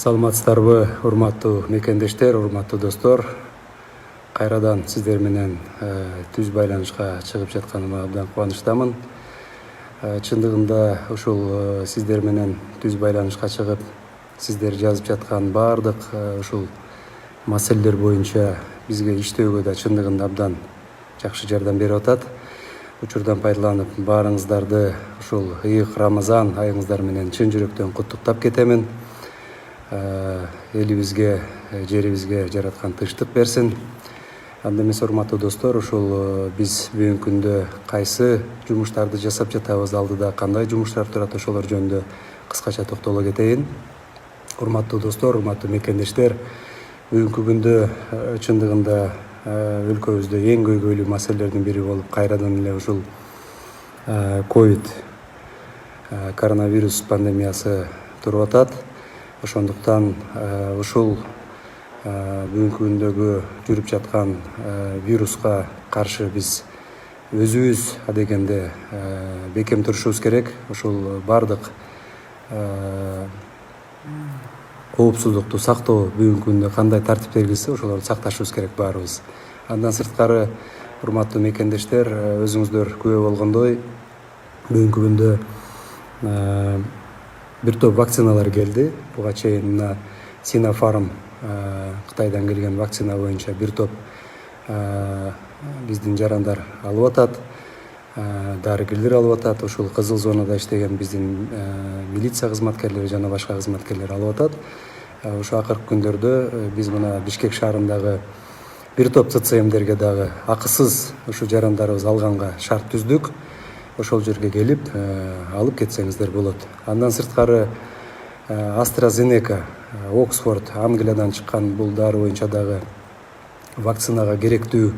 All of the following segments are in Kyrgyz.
Саламатсыздарбы, урматтуу мекендештер, урматтуу достор. Кайрадан сиздер менен түз байланышка чыгып жатканыма абдан кубанычтамын. Чындыгында ушул сиздер менен түз байланышка чыгып, сиздер жазып жаткан баардык ушул маселелер боюнча бизге иштөөгө да чындыгында абдан жакшы жардам берип атат. Учурдан пайдаланып баарыңыздарды ушул ыйык Рамазан айыңыздар менен чын жүрөктөн куттуктап кетемин. Элибизге, жерибизге жараткан тынчтык берсин. Анда эмес, урматтуу достор, ушул биз бүгүнкү күндө кайсы жумуштарды жасап жатабыз, алдыда кандай жумуштар турат, ошолор жөнүндө кыскача токтоло кетейин. Урматтуу достор, урматтуу мекендештер, бүгүнкү күндө чындыгында өлкөбүздө эң көйгөйлүү маселелердин бири болуп кайрадан эле ушул ковид коронавирус пандемиясы туруп атат. Ошондуктан ушул бүгүнкү күндөгү жүрүп жаткан вируска каршы биз өзүбүз адегенде бекем турушубуз керек. Ушул бардык коопсуздукту сактоо бүгүнкү күндө кандай тартип белгиси, ошолорду сакташыбыз керек баарыбыз. Андан сырткары, урматтуу мекендештер, өзүңүздөр күбө болгондой, бүгүнкү күндө бир топ вакциналар келди. Буга чейин мына Sinopharm Кытайдан келген вакцина боюнча бир топ биздин жарандар алып атат, дарыгерлер алып атат. Ушул кызыл зонада иштеген биздин милиция кызматкерлери жана башка кызматкерлер алып атат. Ушу акыркы күндөрдө биз мына Бишкек шаарындагы бир топ ЦЦМдерге дагы акысыз ушу жарандарыбыз алганга шарт түздүк. Ошол жерге келип алып кетсеңиздер болот. Андан сырткары AstraZeneca, Оксфорд, Англиядан чыккан бул дары боюнча дагы вакцинага керектүү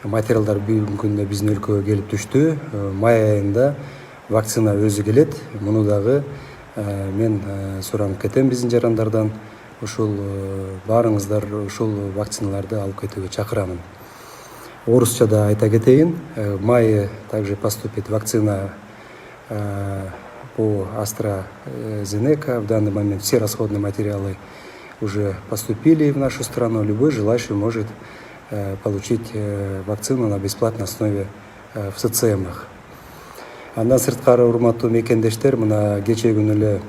материалдар бүгүнкү күндө биздин өлкөгө келип түштү. Май айында вакцина өзү келет. Муну дагы мен суранып кетем биздин жарандардан. Ушул баарыңыздар ушул вакциналарды алып кетүүгө чакырамын. Орусчада айта кетейин, в мае также поступит вакцина по AstraZeneca. В данный момент все расходные материалы уже поступили в нашу страну. Любой желающий может получить вакцину на бесплатной основе в ЦЦМ-ах. Андан сырткары, урматтуу мекендештер, мына кечээ күнү эле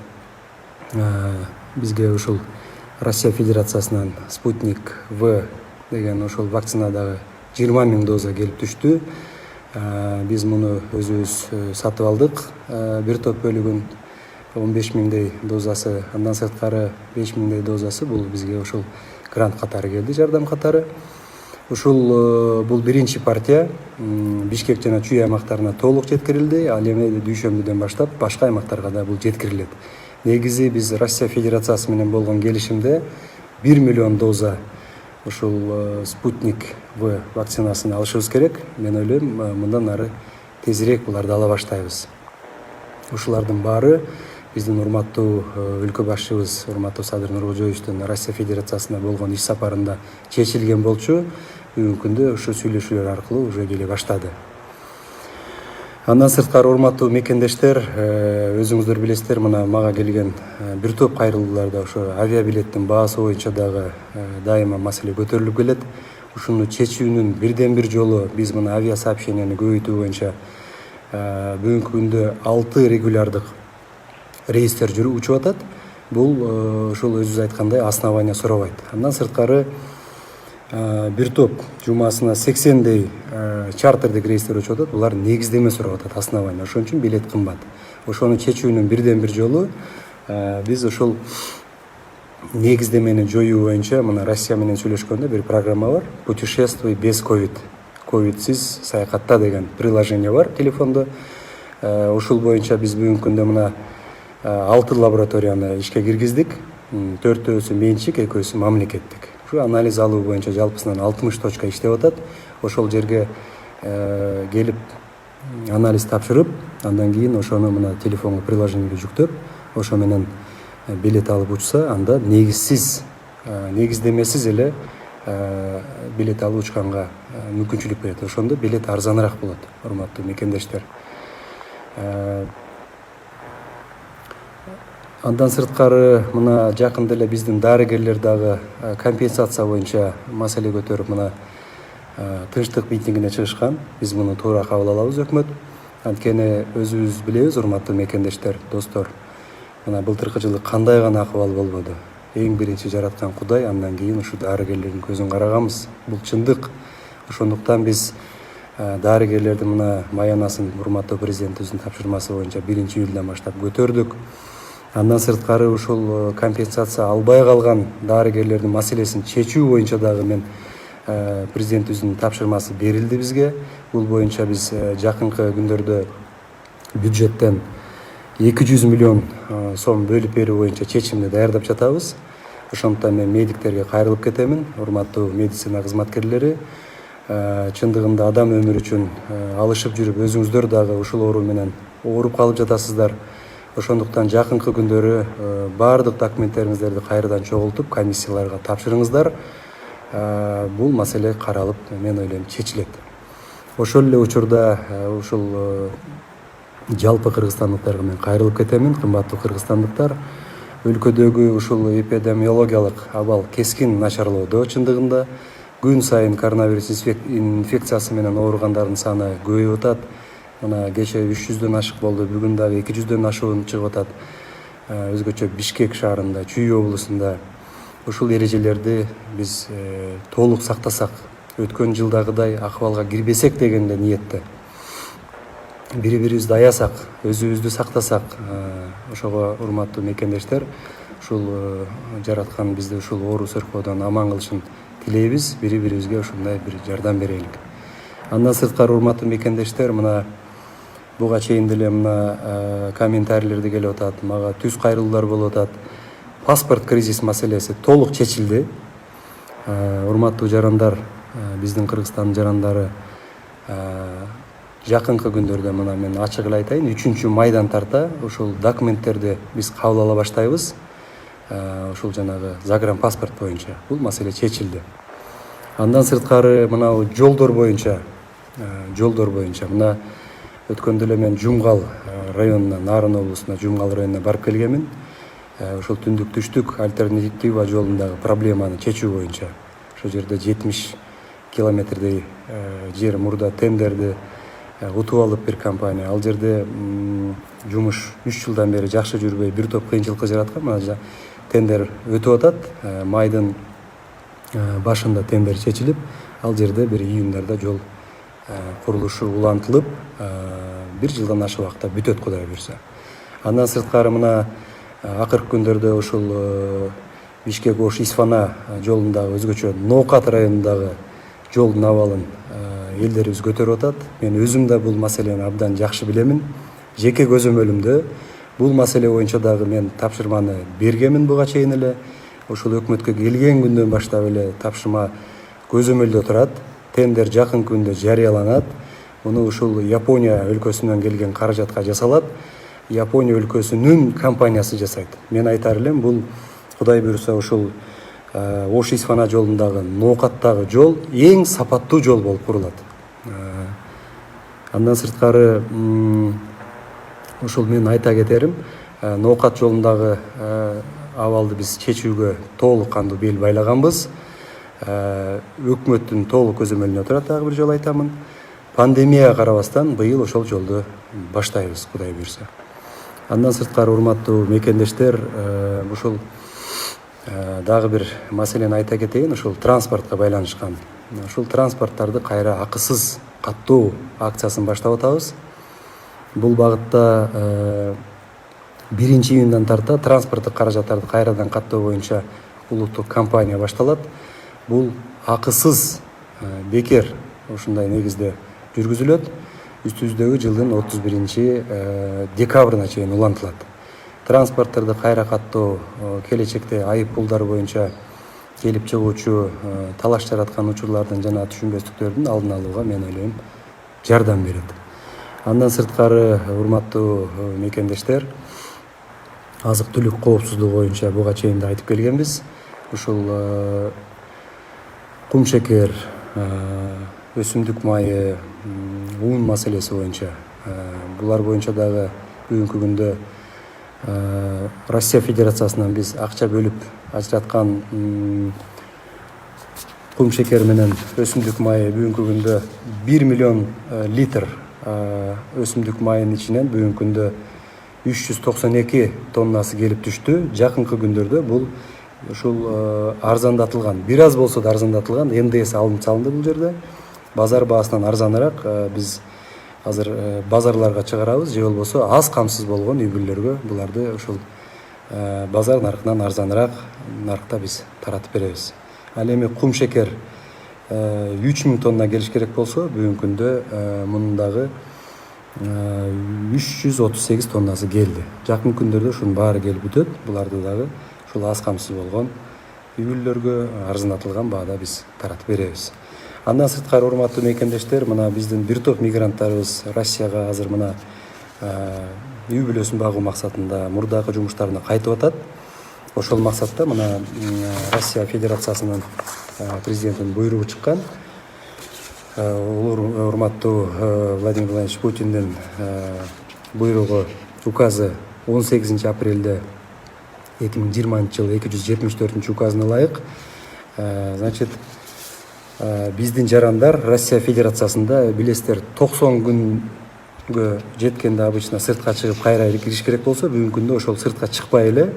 бизге ушул Россия Федерациясынан Спутник В деген ушул вакцина дагы 20 000 доза келип түштү. Биз муну өзүбүз сатып алдык. Бир топ бөлүгүн 15 000 дозасы, андан сырткары 5 000 дозасы бул бизге ушул грант катары келди, жардам катары. Ушул бул биринчи партия Бишкек жана Чүй аймактарына толук жеткирилди. Ал эми дүйшөмбүдөн баштап башка аймактарга да бул жеткирилет. Негизи биз Россия Федерациясы менен болгон келишимде 1 миллион доза ушул Спутник В вакцинасын алышыбыз керек. Мен ойлойм, мындан ары тезирээк буларды ала баштайбыз. Ушулардын баары биздин урматтуу өлкө башчыбыз, урматтуу Садыр Нуркожоевичтин Россия Федерациясына болгон иш сапарында чечилген болчу. Бүгүнкү күндө ушу сүйлөшүүлөр аркылуу уже келе баштады. Андан сырткары, урматтуу мекендештер, өзүңүздөр билесиздер, мына мага келген бир топ кайрылууларда ошо авиабилеттин баасы боюнча дагы дайыма маселе көтөрүлүп келет. Ушуну чечүүнүн бирден бир жолу биз мына авиасообщенияны көбөйтүү боюнча бүгүнкү күндө 6 регулярдык рейстер учуп атат. Бул ушул өзүңүз айткандай основания сурабайт. Андан сырткары бир топ жумасына 80 чартердик рейстер учуп атат. Булар негиздеме сурап атат, основания. Ошон үчүн билет кымбат. Ошону чечүүнүн бирден бир жолу биз ушул негиздемени жоюу боюнча мына Россия менен сүйлөшкөндө бир программа бар. Путешествуй без ковид. Ковидсиз саякатта деген приложение бар телефондо. Ушул боюнча биз бүгүнкү күндө мына 6 лабораторияны ишке киргиздик. 4-өөсү менчик, 2-өөсү мамлекеттик. Ушу анализ алуу боюнча жалпысынан 60 точка иштеп атат. Ошол жерге келип анализ тапшырып, андан кийин ошону мына телефонго приложениеге жүктөп, ошо менен билет алып учса, анда негиздемесиз эле билет алып учканга мүмкүнчүлүк берет. Ошондо билет арзаныраак болот, урматтуу мекендештер. Андан сырткары мына жакында эле биздин дарыгерлер дагы компенсация боюнча маселе көтөрүп мына тынчтык митингине чыгышкан. Биз муну туура кабыл алабыз өкмөт. Анткени өзүбүз билебиз, урматтуу мекендештер, достор. Мына былтыркы жылы кандай гана акыбал болбоду. Эң биринчи жараткан Кудай, андан кийин ушу дарыгерлердин көзүн караганбыз. Бул чындык. Ошондуктан биз дарыгерлердин мына маянасын урматтуу президентибиздин тапшырмасы боюнча 1-июлдан баштап көтөрдүк. Андан сырткары ушул компенсация албай калган дарыгерлердин маселесин чечүү боюнча дагы мен президентибиздин тапшырмасы берилди бизге. Бул боюнча биз жакынкы күндөрдө бюджеттен 200 миллион сом бөлүп берүү боюнча чечимди даярдап жатабыз. Ошондуктан мен медиктерге кайрылып кетемин, урматтуу медицина кызматкерлери. Чындыгында адам өмүрү үчүн алышып жүрүп, өзүңүздөр дагы ушул оору менен ооруп калып жатасыздар. Ошондуктан жакынкы күндөрү баардык документтериңиздерди кайрадан чогултуп, комиссияларга тапшырыңыздар. Бул маселе каралып, мен ойлойм, чечилет. Ошол эле учурда ушул жалпы кыргызстандыктарга мен кайрылып кетемин, кымбаттуу кыргызстандыктар. Өлкөдөгү ушул эпидемиологиялык абал кескин начарлоодо чындыгында. Күн сайын коронавирус инфекциясы менен ооругандардын саны көбөйүп атат. Мына кече 300дөн ашык болду, бүгүн дагы 200дөн ашуун чыгып атат. Өзгөчө Бишкек шаарында, Чүй облусунда ушул эрежелерди биз толук сактасак, өткөн жылдагыдай акыбалга кирбесек деген эле ниетте. Бири-бирибизди аязсак, өзүбүздү сактасак, ошого урматтуу мекендештер, ушул жараткан бизди ушул оору сыркоодон аман кылышын тилейбиз, бири-бирибизге ушундай бир жардам берелик. Андан сырткары урматтуу мекендештер, мына буга чейин деле мына комментарийлерди келип атат, мага түз кайрылуулар болуп атат. Паспорт кризис маселеси толук чечилди. Урматтуу жарандар, биздин Кыргызстандын жарандары, жакынкы күндөрдө мына мен ачык эле айтайын, 3-майдан тарта ушул документтерди биз кабыл ала баштайбыз. Ушул жанагы загранпаспорт боюнча бул маселе чечилди. Андан сырткары мына жолдор боюнча мына өткөндө эле мен Жумгал районуна, Нарын облусуна, Жумгал районуна барып келгенмин. Ошол түндүк-түштүк альтернатива жолундагы проблеманы чечүү боюнча. Ошол жерде 70 километрдей жер мурда тендерди утуп алып бир компания. Ал жерде жумуш 3 жылдан бери жакшы жүрбөй, бир топ кыйынчылыкка жараткан. Мына тендер өтүп атат. Майдын башында тендер чечилип, ал жерде бир июндарда жол курулушу улантылып, 1 жылдан ашык убакытта бүтөт, Кудай буйрса. Андан сырткары мына акыркы күндөрдө ушул Бишкек Ош Исфана жолундагы өзгөчө Ноокат районундагы жолдун абалын элдерибиз көтөрүп атат. Мен өзүм да бул маселени абдан жакшы билемин. Жеке көзөмөлүмдө бул маселе боюнча дагы мен тапшырманы бергенмин буга чейин эле. Ушул өкмөткө келген күндөн баштап эле тапшырма көзөмөлдө турат. Тендер жакын күндө жарыяланат. Муну ушул Япония өлкөсүнөн келген каражатка жасалат. Япония өлкөсүнүн компаниясы жасайт. Мен айтар элем, бул Кудай буйрса ушул Ош Исфана жолундагы Ноокаттагы жол эң сапаттуу жол болуп курулат. Андан сырткары ушул мен айта кетерим, Ноокат жолундагы абалды биз чечүүгө толук кандуу бел байлаганбыз. Өкмөттүн толук көзөмөлүнө турат, дагы бир жолу айтамын. Пандемияга карабастан быйыл ошол жолду баштайбыз, Кудай буйрса. Андан сырткары урматтуу мекендештер, ушул дагы бир маселени айта кетейин, ушул транспортко байланышкан. Ушул транспорттарды кайра акысыз каттоо акциясын баштап атабыз. Бул багытта 1-июндан тарта транспорттук каражаттарды кайрадан каттоо боюнча улуттук компания башталат. Бул акысыз бекер ушундай негизде жүргүзүлөт. Үстүбүздөгү жылдын 31-декабрына чейин улантылат. Транспортторду кайра каттоо келечекте айып пулдар боюнча келип чыгуучу талаш жараткан учурлардын жана түшүнбөстүктөрдүн алдын алууга мен ойлойм жардам берет. Андан сырткары урматтуу мекендештер, азык-түлүк коопсуздугу боюнча буга чейин да айтып келгенбиз. Ушул кум шекер, өсүмдүк майы, un маселеси боюнча, булар боюнча дагы бүгүнкү күндө Россия Федерациясынан биз акча бөлүп ажыраткан кум шекер менен өсүмдүк майы бүгүнкү күндө 1 миллион литр өсүмдүк майынын ичинен бүгүнкү күндө 392 тоннасы келип түштү. Жакынкы күндөрдө бул ушул арзандатылган, бир аз болсо да арзандатылган НДС алынып салынды бул жерде. Базар баасынан арзаныраак биз азыр базарларга чыгарабыз, же болбосо аз камсыз болгон үй бүлөлөргө буларды ушул базар наркынан арзаныраак наркта биз таратып беребиз. Ал эми кум шекер 3000 тонна келиш керек болсо, бүгүнкү күндө мунун дагы 338 тоннасы келди. Жакын күндөрдө ушунун баары келип бүтөт. Буларды дагы ушул аз камсыз болгон үй бүлөлөргө арзандатылган баада биз таратып беребиз. Андан сырткары, урматтуу мекендештер, мына биздин бир топ мигранттарыбыз Россияга азыр мына үй бүлөсүн багуу максатында мурдагы жумуштарына кайтып атат. Ошол максатта мына Россия Федерациясынын президентинин буйругу чыккан. Урматтуу Владимир Владимирович Путиндин буйругу, указы 18 апрелде 2020 жылы 274 указына ылайык. Значит, биздин жарандар Россия Федерациясында билесиздер 90 күнгө жеткенде обычно сыртка чыгып кайра кириш керек болсо, бүгүнкү күндө ошол сыртка чыкпай эле,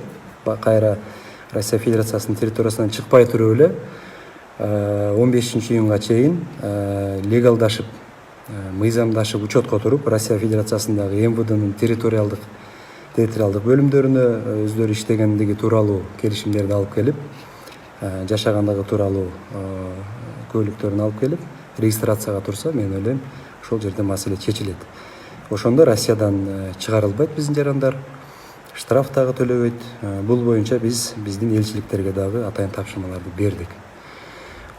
кайра Россия Федерациясынын территориясынан чыкпай туруп эле 15-июнга чейин легалдашып, мыйзамдашып, учетко туруп Россия Федерациясындагы МВДнын территориалдык бөлүмдөрүнө өздөрү иштегендиги тууралуу келишимдерди алып келип, жашагандыгы тууралуу көлүктөрүн алып келип регистрацияга турса, мен ойлойм ошол жерде маселе чечилет. Ошондо Россиядан чыгарылбайт биздин жарандар, штраф дагы төлөбөйт. Бул боюнча биздин элчиликтерге дагы атайын тапшырмаларды бердик.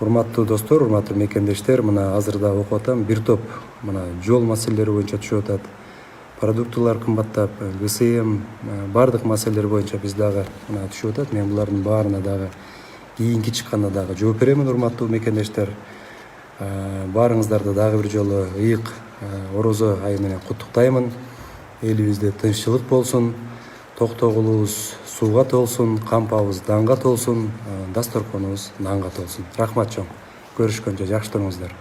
Урматтуу достор, урматтуу мекендештер, мына азыр да окуп атам, бир топ мына жол маселелери боюнча түшүп атат. Продуктылар кымбаттап, ГСМ, бардык маселелер боюнча биз дагы мына түшүп атат. Мен булардын баарына дагы кийинки чыкканда дагы жооп беремин, урматтуу мекендештер. Баарыңыздарды дагы бир жолу ыйык орозо айы менен куттуктаймын. Элибизде тынччылык болсун, токтогулубуз сууга толсун, кампабыз данга толсун, дасторконубуз нанга толсун. Рахмат чоң. Көрүшкөнчө жакшы туруңуздар.